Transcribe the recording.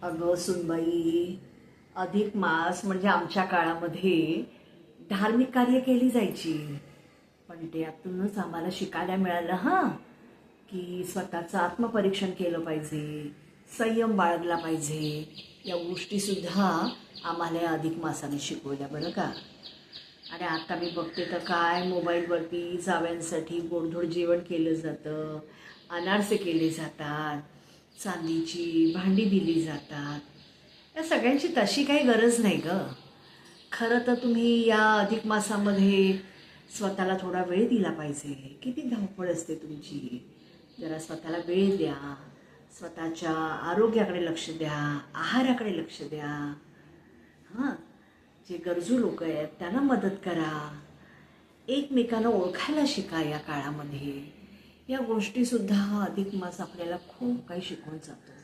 अगं सुनबाई, अधिक मास म्हणजे आमच्या काळामध्ये धार्मिक कार्य केली जायची. पण त्यातूनच आम्हाला शिकायला मिळालं की स्वतःचं आत्मपरीक्षण केलं पाहिजे, संयम बाळगला पाहिजे. या गोष्टीसुद्धा आम्हाला या अधिक मासाने शिकवल्या बरं का. आणि आता मी बघते तर काय मोबाईलवरती जाव्यांसाठी गोडधोड जेवण केलं जातं, अनारसे केले जातात, चांदीची भांडी दिली जातात. या सगळ्यांची तशी काही गरज नाही गं. खरं तर तुम्ही या अधिक मासामध्ये स्वतःला थोडा वेळ दिला पाहिजे. किती धावपळ असते तुमची. जरा स्वतःला वेळ द्या, स्वतःच्या आरोग्याकडे लक्ष द्या, आहाराकडे लक्ष द्या. हां, जे गरजू लोक आहेत त्यांना मदत करा. एकमेकांना ओळखायला शिका या काळामध्ये. या गोष्टीसुद्धा अधिक मास आपल्याला खूप काही शिकवून जातो.